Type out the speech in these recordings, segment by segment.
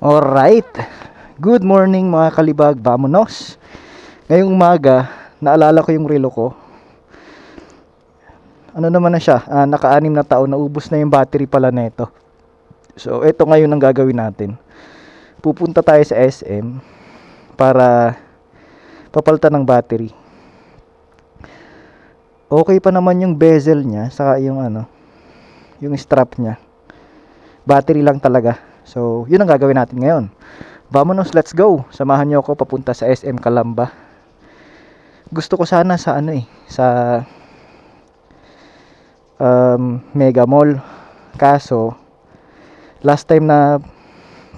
Alright, good morning mga kalibag, vamonos. Ngayong umaga, naalala ko yung relo ko. Ano naman na siya, naka-6 na taon, naubos na yung battery pala nito. So, ito ngayon ang gagawin natin. Pupunta tayo sa SM para papalitan ng battery. Okay pa naman yung bezel niya, saka yung yung strap niya. Battery lang talaga. So, yun ang gagawin natin ngayon. Vamonos, let's go. Samahan niyo ako papunta sa SM Calamba. Gusto ko sana sa sa Mega Mall. Kaso last time na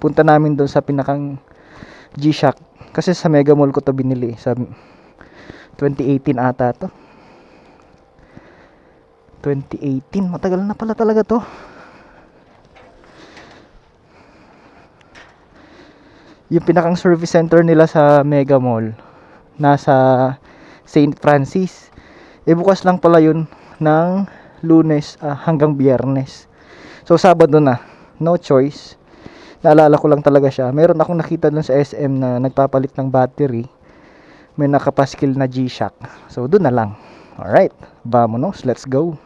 punta namin doon sa pinakang G-Shock, kasi sa Mega Mall ko to binili sa 2018 ata to. 2018, matagal na pala talaga to. Yung pinakang service center nila sa Mega Mall nasa St. Francis. Bukas lang pala yun ng Lunes hanggang Biyernes. So Sabado na, no choice. Naalala ko lang talaga siya. Meron akong nakita dun sa SM na nagpapalit ng battery. May nakapaskil na G-Shock. So dun na lang. Alright, vamonos, let's go.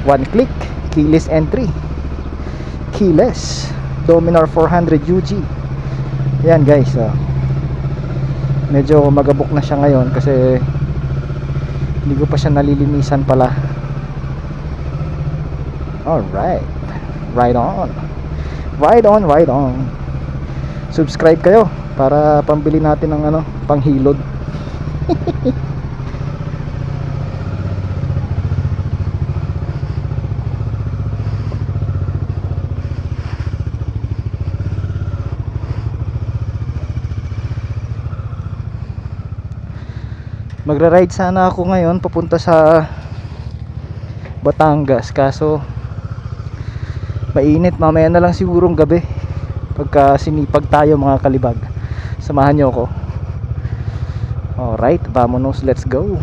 One click, keyless entry. Keyless Dominar 400 UG. Yan guys, medyo magabok na siya ngayon kasi hindi ko pa siya nalilinisan pala. Alright, right on. Right on, right on. Subscribe kayo para pambili natin ng panghilod. Magra-ride sana ako ngayon papunta sa Batangas, kaso mainit. Mamaya na lang sigurong gabi pagka sinipag tayo mga kalibag. Samahan nyo ako. Alright, vamonos, let's go.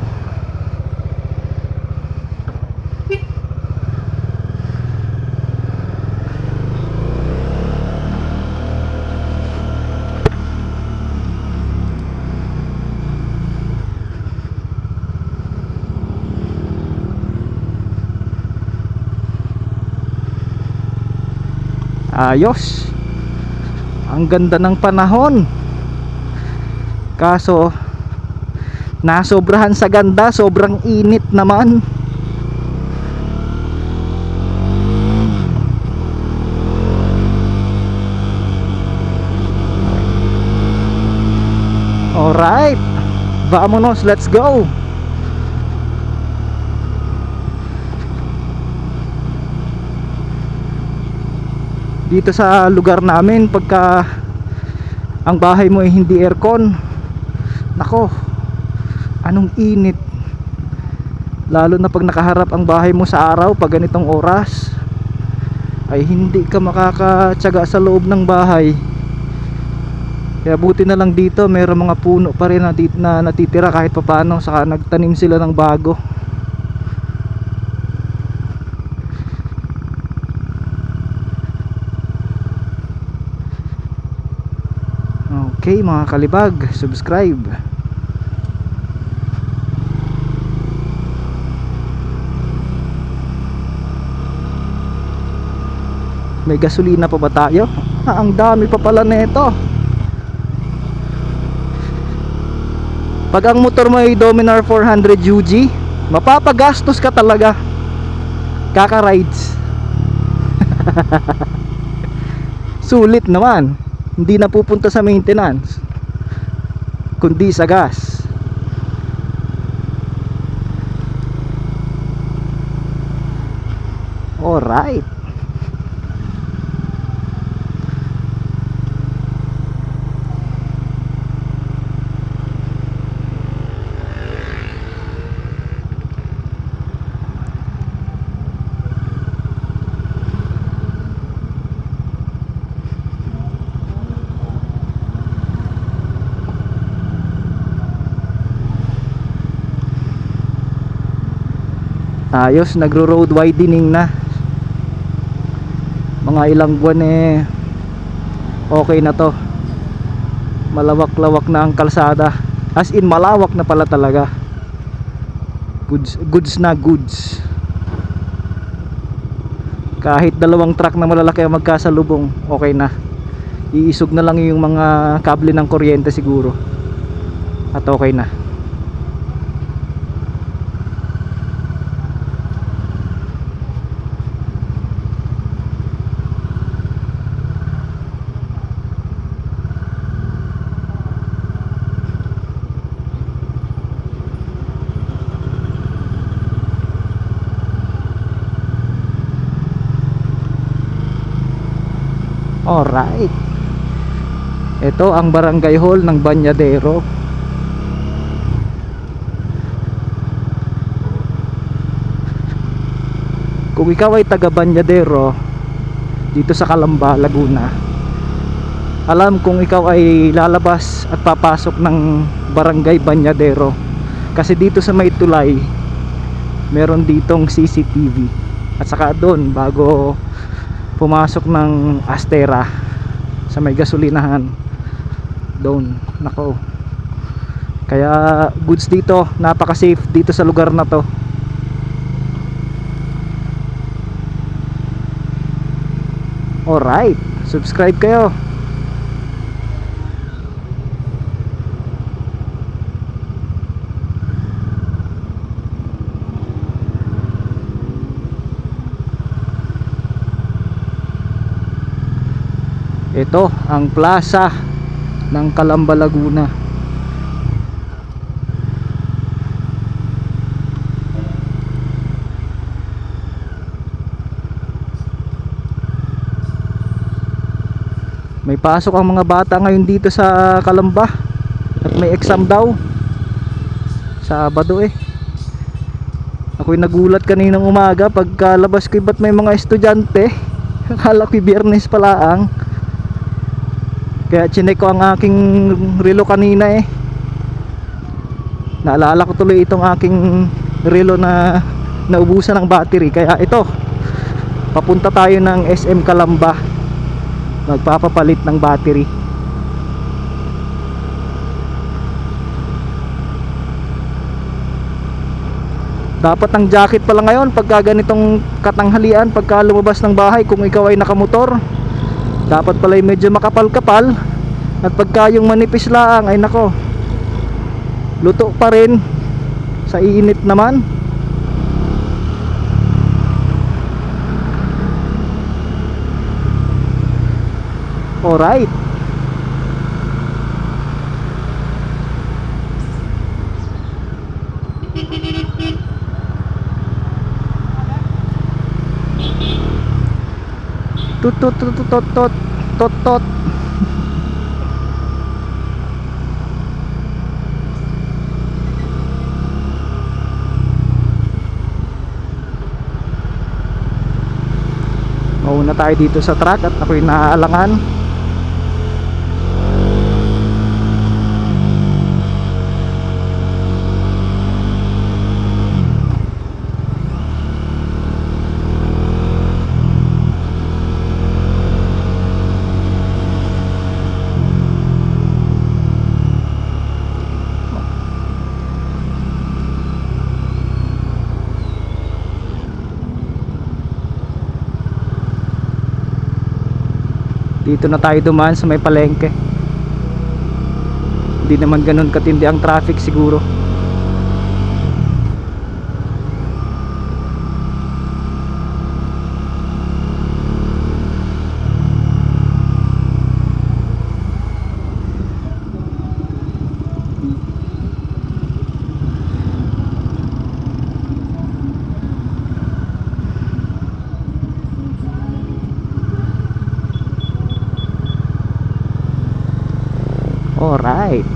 Ayos. Ang ganda ng panahon. Kaso nasobrahan sa ganda, sobrang init naman. Alright, vamonos, let's go. Dito sa lugar namin, pagka ang bahay mo ay hindi aircon, nako, anong init. Lalo na pag nakaharap ang bahay mo sa araw, pag ganitong oras ay hindi ka makakatsaga sa loob ng bahay. Kaya buti na lang dito mayroong mga puno pa rin na natitira kahit papaano, saka nagtanim sila ng bago. Okay mga kalibag, subscribe. May gasolina pa ba tayo? Ang dami pa pala nito. Pag ang motor mo ay Dominar 400 UG, mapapagastos ka talaga. Kaka-rides. Sulit naman. Hindi na pupunta sa maintenance, kundi sa gas. Alright. Ayos, nagro-road widening na. mga ilang buwan okay na to. Malawak-lawak na ang kalsada, as in malawak na pala talaga. Goods na goods. Kahit dalawang truck na malalaki ang magkasalubong, okay na. Iisog na lang yung mga kable ng kuryente siguro, at okay na. Alright, ito ang barangay hall ng Banyadero. Kung ikaw ay taga Banyadero dito sa Calamba, Laguna, alam kung ikaw ay lalabas at papasok ng barangay Banyadero, kasi dito sa may tulay meron ditong CCTV. At saka doon, bago pumasok ng Astera sa may gasolinahan doon, nako, kaya goods dito, napaka safe dito sa lugar na to. Alright, subscribe kayo. Ito ang plaza ng Calamba, Laguna. May pasok ang mga bata ngayon dito sa Calamba at may exam daw Sabado Ako'y nagulat kaninang umaga pagkalabas ko, ba't may mga estudyante. Akala ko'y Biyernes palaang. Kaya chinek ko ang aking relo kanina Naalala ko tuloy itong aking relo na naubusan ng battery. Kaya ito, papunta tayo ng SM Calamba, magpapapalit ng battery. Dapat ang jacket pala ngayon pagka ganitong katanghalian, pagka lumabas ng bahay, kung ikaw ay nakamotor, dapat pala ay medyo makapal-kapal. At pagka yung manipis laang, ay nako, luto pa rin sa init naman. Alright, tut tut tut tut tut tut tut. Mauna tayo dito sa truck at ako'y naaalangan. Dito na tayo dumaan sa may palengke. Hindi naman ganun katindi ang traffic siguro. Alright,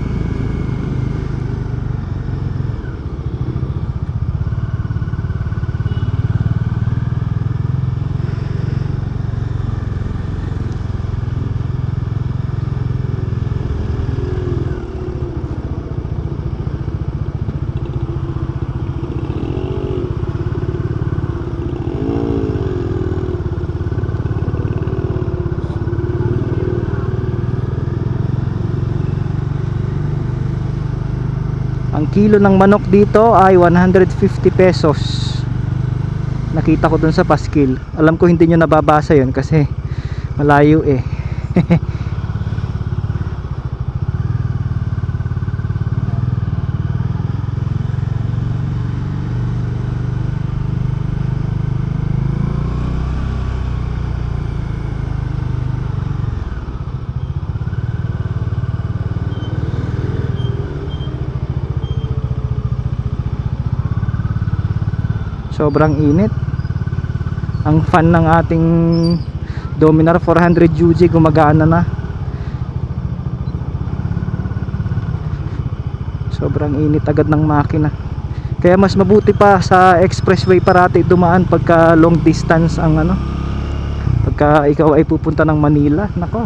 Ang kilo ng manok dito ay 150 pesos. Nakita ko dun sa paskil. Alam ko hindi nyo nababasa yun kasi malayo eh. Sobrang init. Ang fan ng ating Dominar 400 UG gumagana na. Sobrang init agad ng makina. Kaya mas mabuti pa sa expressway parati dumaan pagka long distance ang ano. Pagka ikaw ay pupunta ng Manila, nako.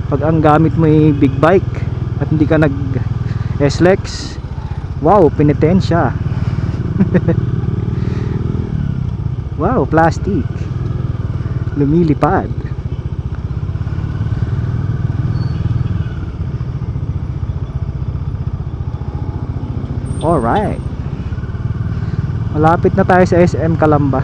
Pag ang gamit mo ay big bike at hindi ka nag SLEX, wow, penitensya. Wow, plastic lumilipad. Alright, malapit na tayo sa SM Calamba.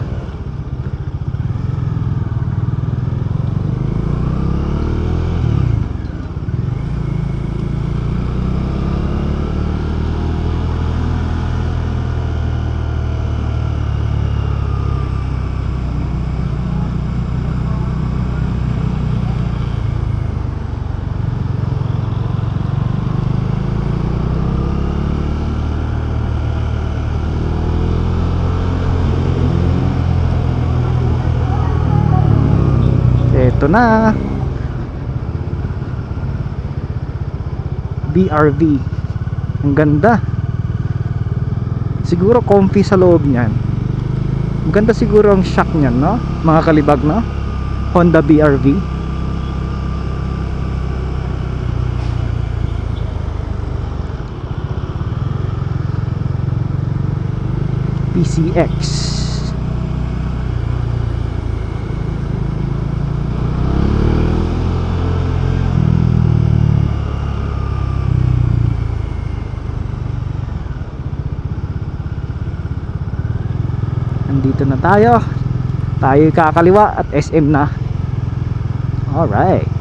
Ito na, BRV. Ang ganda. Siguro comfy sa loob niyan. Ang ganda siguro ang shock niyan, no? Mga kalibag, no? Honda BRV. PCX. Dito na tayo. Tayo kakaliwa at SM na. Alright.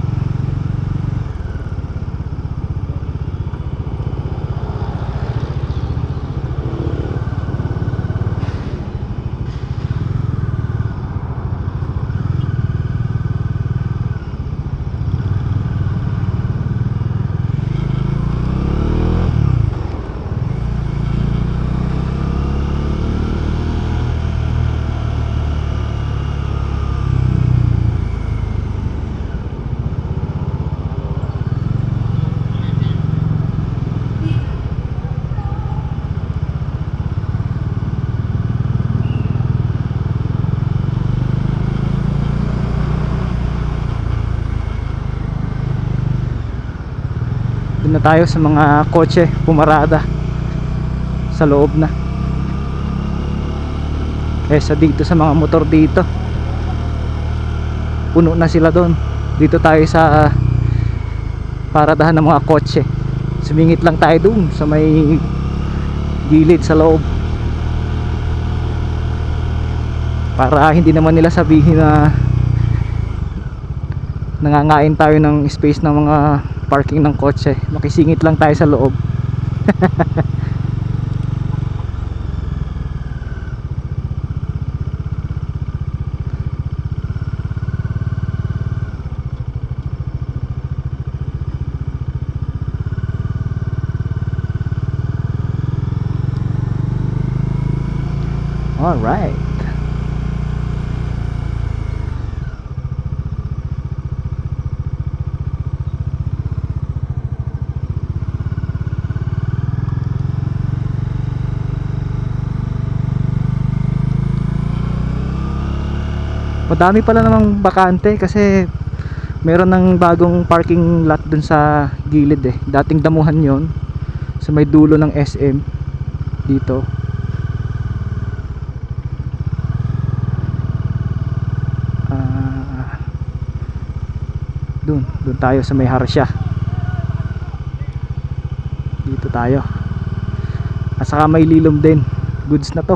Doon na tayo sa mga kotse pumarada sa loob na, kaysa dito sa mga motor dito. Puno na sila doon. Dito tayo sa paradahan ng mga kotse. Sumingit lang tayo doon sa may gilid sa loob, para hindi naman nila sabihin na nangangain tayo ng space ng mga parking ng kotse. Makisingit lang tayo sa loob. Alright. Madami pala namang bakante kasi meron ng bagong parking lot dun sa gilid eh. Dating damuhan yon sa may dulo ng SM dito. Dun tayo sa may Harsha. Dito tayo. at saka may lilom din. Goods na to.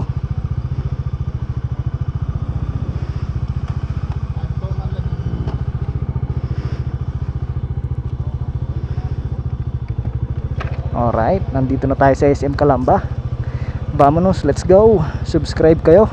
Alright, nandito na tayo sa SM Calamba. Vamonos, let's go. Subscribe kayo.